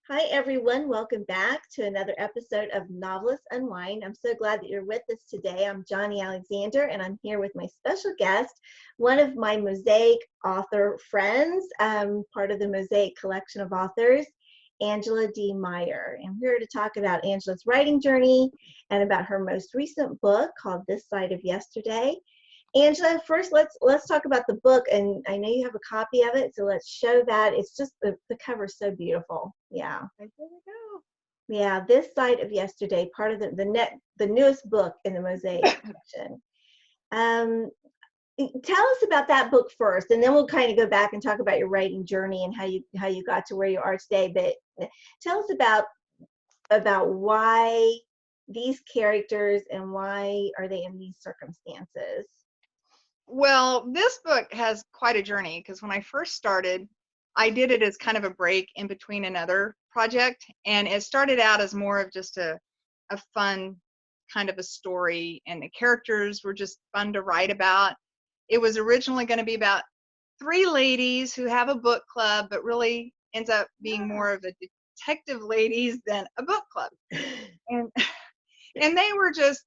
Hi, everyone. Welcome back to another episode of Novelists Unwind. I'm so glad that you're with us today. I'm Johnnie Alexander, and I'm here with my special guest, one of my MOSAIC author friends, part of the MOSAIC collection of authors, Angela D. Meyer. And we're here to talk about Angela's writing journey and about her most recent book called This Side of Yesterday. Angela, first let's talk about the book, and I know you have a copy of it, so let's show that. It's just the cover's so beautiful. Yeah. There we go. Yeah, This Side of Yesterday, part of the newest book in the MOSAIC collection. Um, Tell us about that book first, and then we'll kind of go back and talk about your writing journey and how you got to where you are today. But tell us about why these characters and why are they in these circumstances. Well, this book has quite a journey because when I first started, I did it as kind of a break in between another project, and it started out as more of just a fun kind of a story, and the characters were just fun to write about. It was originally going to be about three ladies who have a book club, but really ends up being more of a detective ladies than a book club. And and they were just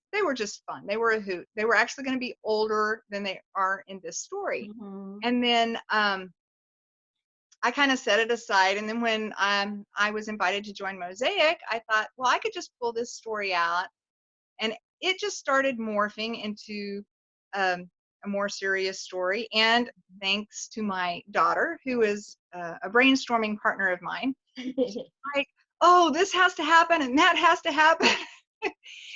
fun. They were a hoot. They were actually going to be older than they are in this story. Mm-hmm. And then I kind of set it aside. And then when I was invited to join MOSAIC, I thought, well, I could just pull this story out. And it just started morphing into a more serious story. And thanks to my daughter, who is a brainstorming partner of mine, like, oh, this has to happen and that has to happen.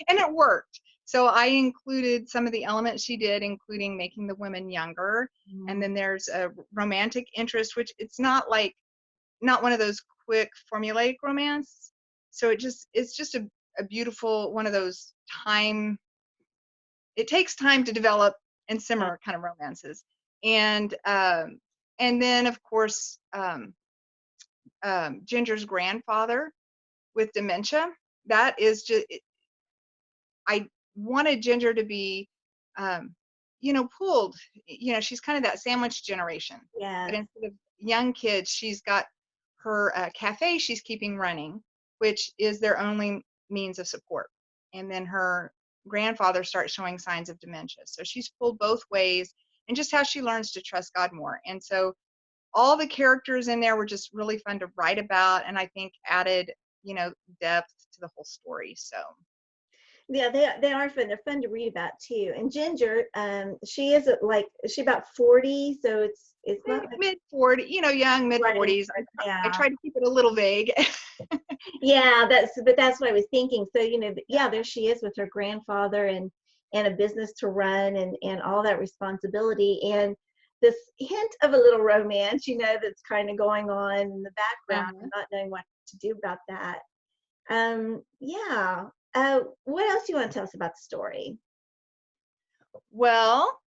And it worked. So I included some of the elements she did, including making the women younger. Mm-hmm. And then there's a romantic interest, which it's not one of those quick formulaic romance. So it's just a beautiful one of those it takes time to develop and simmer kind of romances. And then of course Ginger's grandfather with dementia. That is just, I wanted Ginger to be, pulled. She's kind of that sandwich generation. Yeah. But instead of young kids, she's got her cafe she's keeping running, which is their only means of support. And then her grandfather starts showing signs of dementia. So she's pulled both ways, and just how she learns to trust God more. And so all the characters in there were just really fun to write about, and I think added, depth to the whole story. So Yeah, they are fun. They're fun to read about too. And Ginger, she is she about 40, so it's not like mid 40, young mid 40s. Yeah. I tried to keep it a little vague. Yeah, that's what I was thinking. So yeah, there she is with her grandfather and a business to run and all that responsibility and this hint of a little romance, that's kind of going on in the background, and not knowing what to do about that. Yeah. What else do you want to tell us about the story? Well,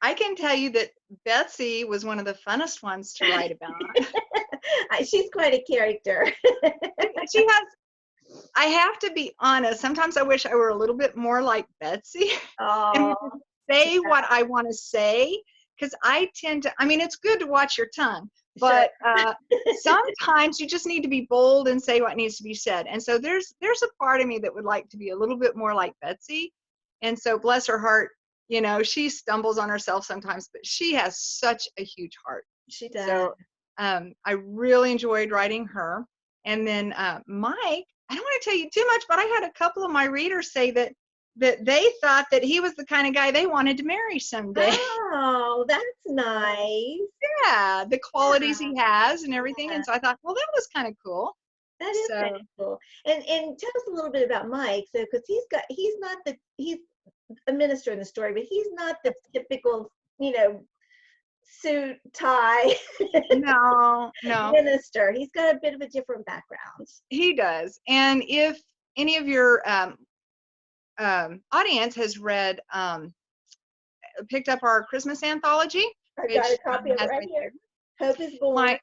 I can tell you that Betsy was one of the funnest ones to write about. She's quite a character. I have to be honest, sometimes I wish I were a little bit more like Betsy and say what I want to say, because I tend to, it's good to watch your tongue, but sometimes you just need to be bold and say what needs to be said. And so there's a part of me that would like to be a little bit more like Betsy. And so bless her heart, she stumbles on herself sometimes, but she has such a huge heart. She does. So I really enjoyed writing her. And then Mike, I don't want to tell you too much, but I had a couple of my readers say that they thought that he was the kind of guy they wanted to marry someday. Oh, that's nice. Yeah, the qualities he has and everything. And so I thought, well, that was kind of cool. That is kind of cool. And tell us a little bit about Mike. So, because he's a minister in the story, but he's not the typical, suit, tie no minister. He's got a bit of a different background. He does. And if any of your audience has read picked up our Christmas anthology, I got a copy of it right here. Hope is Born.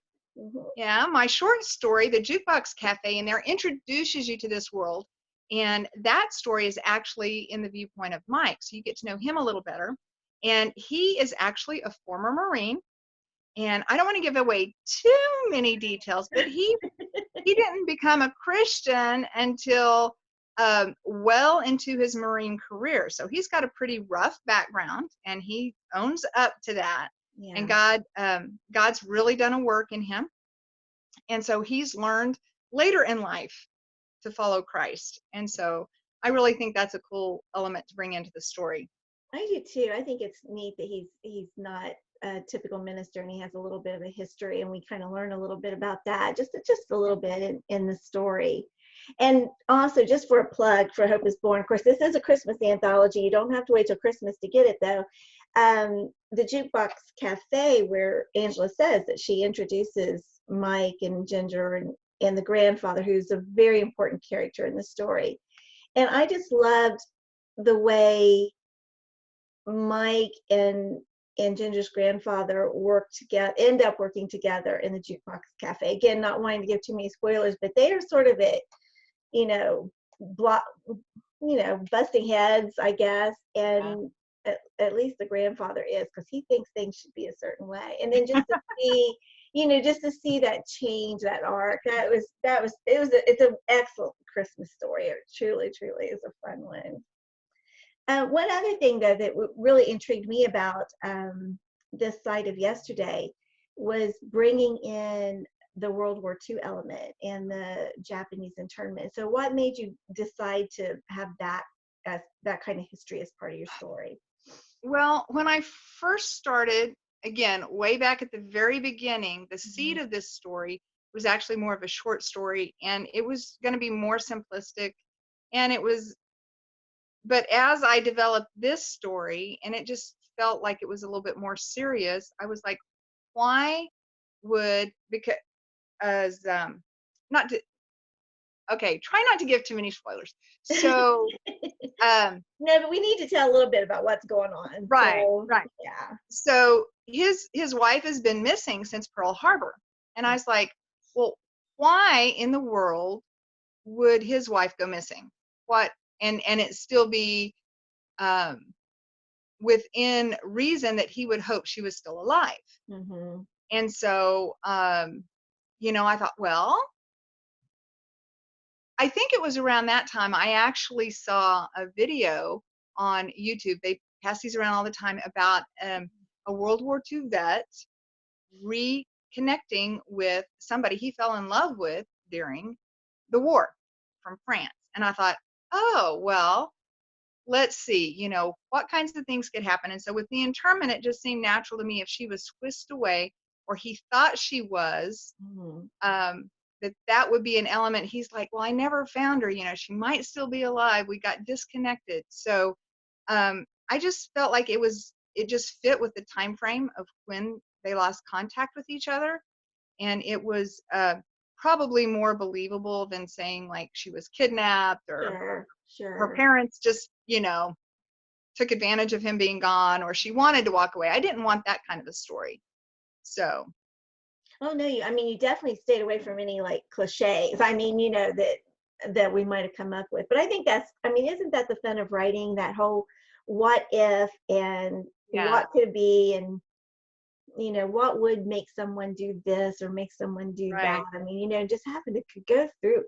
My short story, The Jukebox Cafe, in there introduces you to this world, and that story is actually in the viewpoint of Mike, so you get to know him a little better. And he is actually a former Marine, And I don't want to give away too many details, but he didn't become a Christian until well into his Marine career. So he's got a pretty rough background, and he owns up to that. Yeah. And God's really done a work in him. And so he's learned later in life to follow Christ. And so I really think that's a cool element to bring into the story. I do too. I think it's neat that he's not a typical minister, and he has a little bit of a history, and we kind of learn a little bit about that, just a little bit in the story. And also, just for a plug for Hope is Born, of course, this is a Christmas anthology. You don't have to wait till Christmas to get it, though. The Jukebox Cafe, where Angela says that she introduces Mike and Ginger and the grandfather, who's a very important character in the story. And I just loved the way Mike and Ginger's grandfather end up working together in the Jukebox Cafe. Again, not wanting to give too many spoilers, but they are sort of at, busting heads, I guess. And at least the grandfather is, because he thinks things should be a certain way. And then just to see, just to see that change, that arc, it's an excellent Christmas story. It truly is a fun one. One other thing, though, that really intrigued me about this side of yesterday was bringing in the World War II element and the Japanese internment. So what made you decide to have that kind of history as part of your story? Well, when I first started, again, way back at the very beginning, the seed of this story was actually more of a short story, and it was going to be more simplistic. And but as I developed this story, and it just felt like it was a little bit more serious, I was like, why would, because, not to, okay, try not to give too many spoilers. So, no, but we need to tell a little bit about what's going on. Right, so, right. Yeah. So his wife has been missing since Pearl Harbor. And I was like, well, why in the world would his wife go missing? What, and it still be within reason that he would hope she was still alive. Mm-hmm. And so, I thought, well, I think it was around that time I actually saw a video on YouTube. They pass these around all the time about a World War II vet reconnecting with somebody he fell in love with during the war from France. And I thought, oh, well, let's see, what kinds of things could happen. And so with the internment, it just seemed natural to me if she was whisked away, or he thought she was, that would be an element. He's like, well, I never found her, she might still be alive. We got disconnected. So I just felt like it just fit with the time frame of when they lost contact with each other. And it was probably more believable than saying like she was kidnapped, or Sure. her parents just, took advantage of him being gone, or she wanted to walk away. I didn't want that kind of a story. So. Oh, no, you definitely stayed away from any like cliches. That we might have come up with. But I think isn't that the fun of writing, that whole what if and what could be, and what would make someone do this or make someone do that. Just having to go through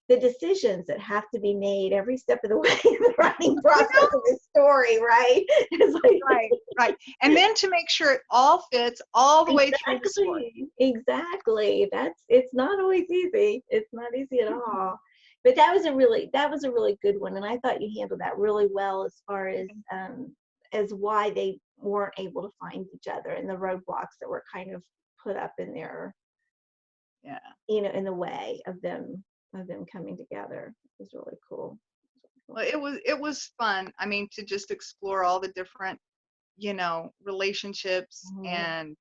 the decisions that have to be made every step of the way in the writing process of the story, right? It's like, right. And then to make sure it all fits all the way through the story. Exactly. It's not always easy. It's not easy at all. But that was a really good one, and I thought you handled that really well as far as why they weren't able to find each other, and the roadblocks that were kind of put up in there. Yeah. In the way of them coming together. It was really cool. Well, it was fun. To just explore all the different, relationships, and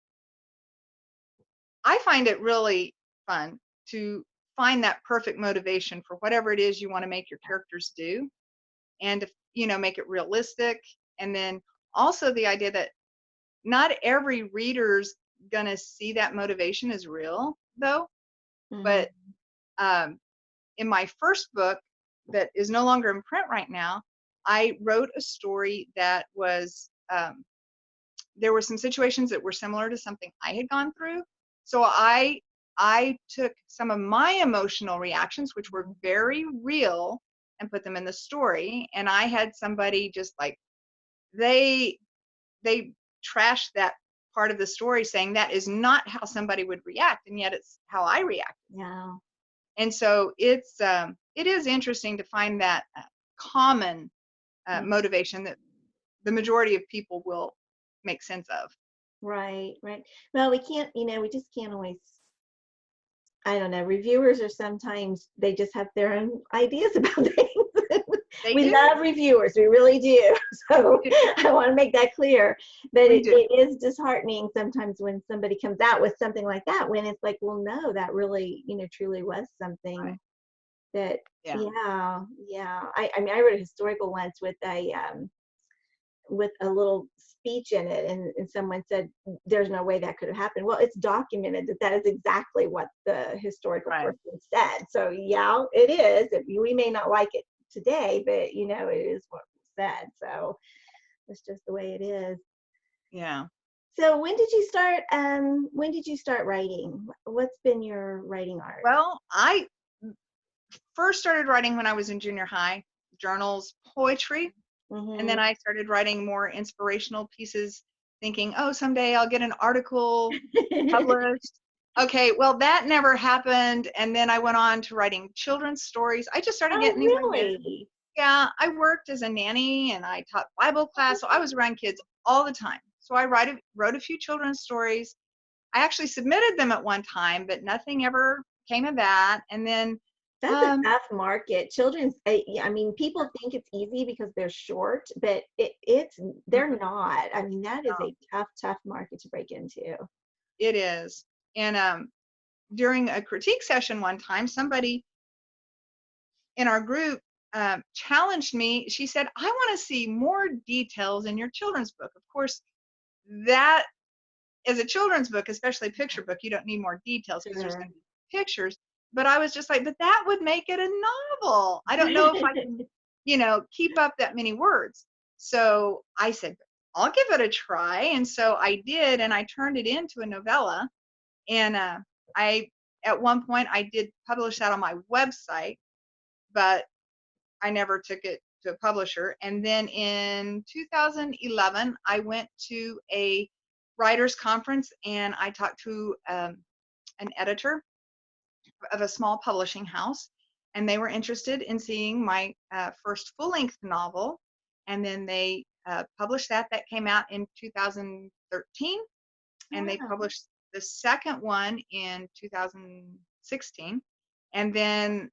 I find it really fun to find that perfect motivation for whatever it is you want to make your characters do, and to, make it realistic. And then also the idea that not every reader's gonna see that motivation as real, though. But in my first book that is no longer in print right now, I wrote a story that was there were some situations that were similar to something I had gone through. So I took some of my emotional reactions, which were very real, and put them in the story. And I had somebody just like, they trashed that part of the story, saying that is not how somebody would react, and yet it's how I react. Yeah. And so it is interesting to find that common motivation that the majority of people will make sense of. Right, right. Well, we can't, we just can't always, I don't know, reviewers are sometimes, they just have their own ideas about things. They We do. love reviewers, we really do. So I want to make that clear. But We do. it is disheartening sometimes when somebody comes out with something like that, when it's like, well, no, that really, truly was something Right. that, Yeah. yeah. I mean, I wrote a historical once with a little speech in it, and someone said there's no way that could have happened. Well, it's documented that is exactly what the historical Right. person said. So yeah, it is. We may not like it today, but it is what was said. So it's just the way it is. Yeah. So when did you start writing? What's been your writing art? Well, I first started writing when I was in junior high, journals, poetry. And then I started writing more inspirational pieces, thinking, oh, someday I'll get an article published. Okay, well, that never happened. And then I went on to writing children's stories. I just started Oh, getting these ideas. really? Yeah, I worked as a nanny and I taught Bible class. So I was around kids all the time. So I wrote a few children's stories. I actually submitted them at one time, but nothing ever came of that. And then That's a tough market. Children's, I mean, people think it's easy because they're short, but they're not. I mean, that is a tough market to break into. it is. And during a critique session one time, somebody in our group challenged me. She said, I want to see more details in your children's book. Of course, that is a children's book, especially a picture book. You don't need more details because there's going to be pictures. But I was just like, but that would make it a novel. I don't know if I can, keep up that many words. So I said, I'll give it a try. And so I did, and I turned it into a novella. And at one point, I did publish that on my website, but I never took it to a publisher. And then in 2011, I went to a writers conference and I talked to an editor of a small publishing house, and they were interested in seeing my first full-length novel. And then they published that. That came out in 2013, and they published the second one in 2016. And then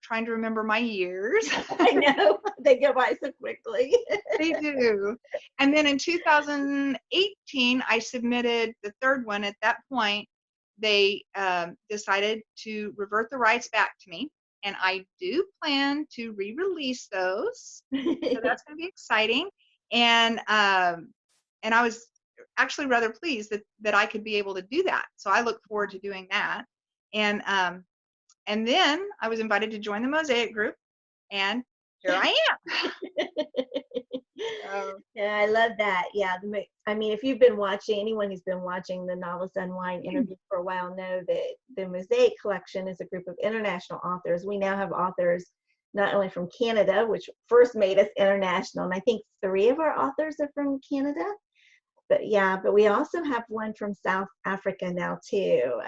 trying to remember my years. I know, they go by so quickly. They do. And then in 2018, I submitted the third one. At that point, they decided to revert the rights back to me, and I do plan to re-release those. So that's going to be exciting. And I was actually rather pleased that I could be able to do that. So I look forward to doing that. And then I was invited to join the MOSAIC group, and here I am. Yeah, I love that. Yeah, I mean, if you've been watching, anyone who's been watching the Novelists Unwind interview for a while know that the MOSAIC collection is a group of international authors. We now have authors not only from Canada, which first made us international, and I think 3 of our authors are from Canada. But we also have one from South Africa now too.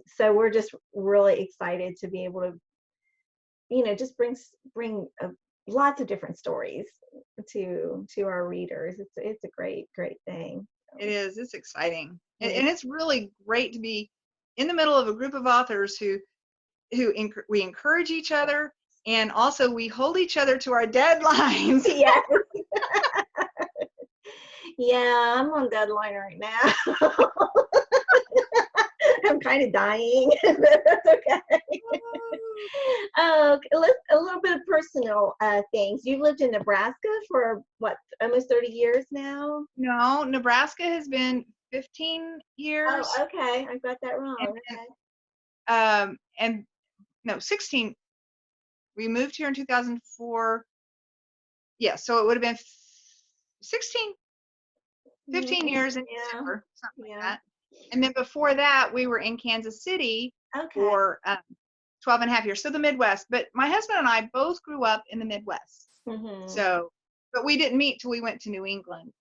So we're just really excited to be able to, just bring lots of different stories to our readers. It's a great thing. It is. It's exciting, and it's really great to be in the middle of a group of authors who we encourage each other, and also we hold each other to our deadlines. Yes. Yeah, I'm on deadline right now. I'm kind of dying, but that's okay. A little bit of personal things. You've lived in Nebraska for what, almost 30 years now? No, Nebraska has been 15 years. Oh, okay. I got that wrong. And no, 16. We moved here in 2004. Yeah, so it would have been 16 15 years in Yeah. December, something like Yeah. that. And then before that, we were in Kansas City Okay. for 12 and a half years. So the Midwest. But my husband and I both grew up in the Midwest. So, but we didn't meet till we went to New England.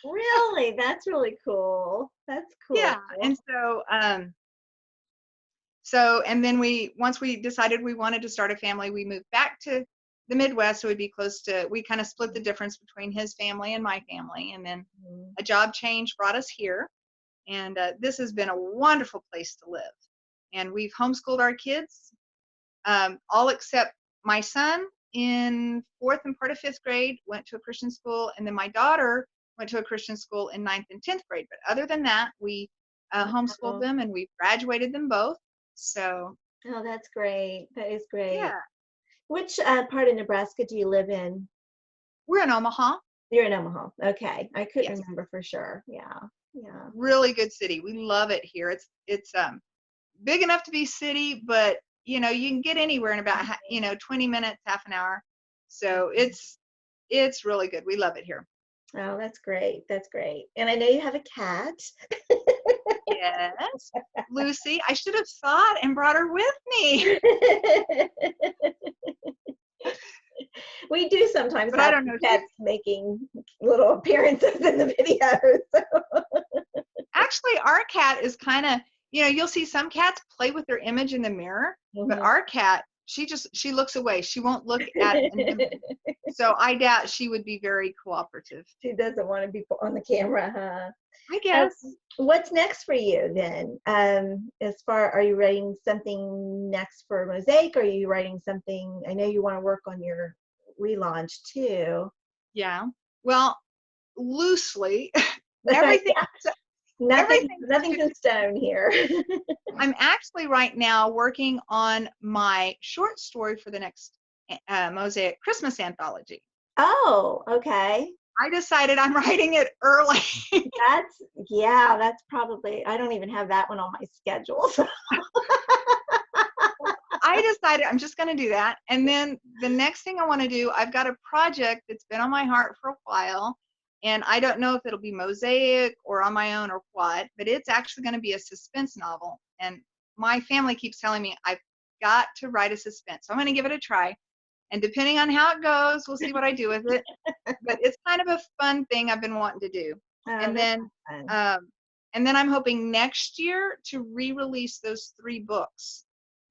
Really? That's really cool. That's cool. Yeah. And and then once we decided we wanted to start a family, we moved back to the Midwest. So we'd be we kind of split the difference between his family and my family. And then a job change brought us here. And this has been a wonderful place to live. And we've homeschooled our kids, all except my son in 4th and part of 5th grade went to a Christian school. And then my daughter went to a Christian school in 9th and 10th grade. But other than that, we homeschooled them, and we've graduated them both. So. Oh, that's great. That is great. Yeah. Which part of Nebraska do you live in? We're in Omaha. You're in Omaha. Okay. I couldn't remember for sure. Yeah. Yeah. Really good city. We love it here. It's big enough to be city, but you can get anywhere in about 20 minutes, half an hour. So it's really good. We love it here. Oh, that's great. That's great. And I know you have a cat. Yes, Lucy. I should have thought and brought her with me. We do sometimes but have I don't know. pets making little appearances in the videos. Actually, our cat is kind of, you'll see some cats play with their image in the mirror, but our cat, she looks away. She won't look at it. So I doubt she would be very cooperative. She doesn't want to be on the camera, huh? I guess. What's next for you then? Are you writing something next for MOSAIC? Or are you writing something? I know you want to work on your relaunch too. Yeah. Well, loosely, everything. Nothing's in stone here. I'm actually right now working on my short story for the next MOSAIC Christmas anthology. Oh, okay. I decided I'm writing it early. That's probably, I don't even have that one on my schedule. So. I decided I'm just going to do that. And then the next thing I want to do, I've got a project that's been on my heart for a while. And I don't know if it'll be MOSAIC or on my own or what, but it's actually going to be a suspense novel. And my family keeps telling me I've got to write a suspense. So I'm going to give it a try. And depending on how it goes, we'll see what I do with it. But it's kind of a fun thing I've been wanting to do. And then I'm hoping next year to re-release those 3 books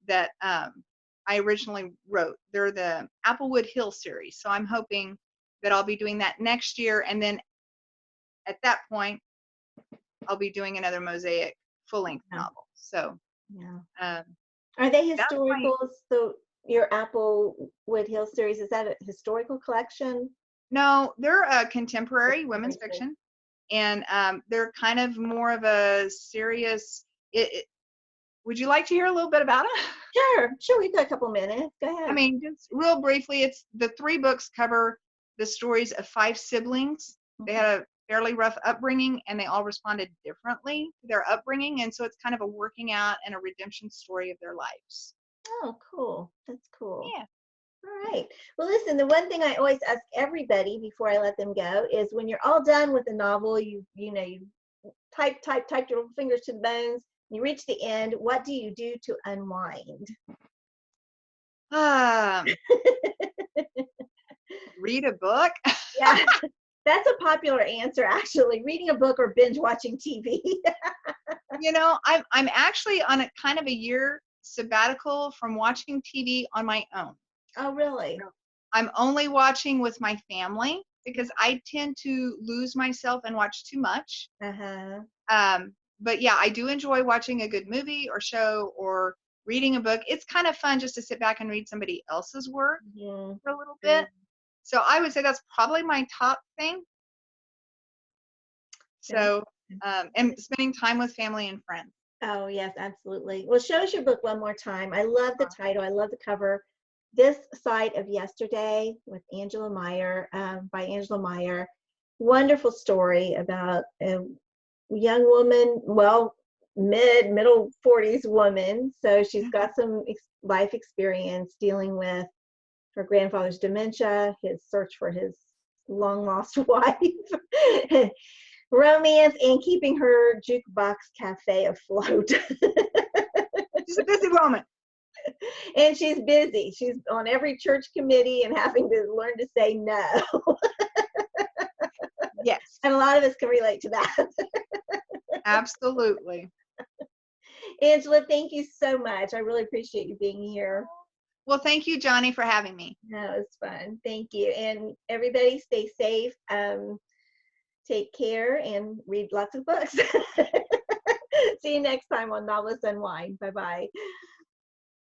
that I originally wrote. They're the Applewood Hill series. So I'm hoping that I'll be doing that next year. And then at that point, I'll be doing another MOSAIC full-length novel. So are they historical? So your Applewood Hill series, is that a historical collection? No, they're a contemporary women's fiction. And they're kind of more of a serious. Would you like to hear a little bit about it? Sure. We've got a couple minutes. Go ahead. I mean, just real briefly, it's the 3 books cover the stories of 5 siblings. They had a fairly rough upbringing, and they all responded differently to their upbringing. And so it's kind of a working out and a redemption story of their lives. Oh, cool. That's cool. Yeah. All right. Well, listen, the one thing I always ask everybody before I let them go is when you're all done with the novel, you type your little fingers to the bones, you reach the end, what do you do to unwind? Read a book. Yeah, that's a popular answer, actually. Reading a book or binge watching TV. I'm actually on a kind of a year sabbatical from watching TV on my own. Oh, really? I'm only watching with my family because I tend to lose myself and watch too much. But yeah, I do enjoy watching a good movie or show or reading a book. It's kind of fun just to sit back and read somebody else's work for a little bit. So I would say that's probably my top thing. So, and spending time with family and friends. Oh, yes, absolutely. Well, show us your book one more time. I love the title. I love the cover. This Side of Yesterday with Angela Meyer, by Angela Meyer. Wonderful story about a young woman, middle 40s woman. So she's got some life experience dealing with her grandfather's dementia, his search for his long lost wife. romance and keeping her Jukebox Cafe afloat. She's a busy woman. And she's busy. She's on every church committee and having to learn to say no. Yes, And a lot of us can relate to that. absolutely. Angela, thank you so much. I really appreciate you being here. Well, thank you, Johnnie, for having me. No, it was fun. Thank you. And everybody stay safe. Take care and read lots of books. See you next time on Novelists Unwind. Bye-bye.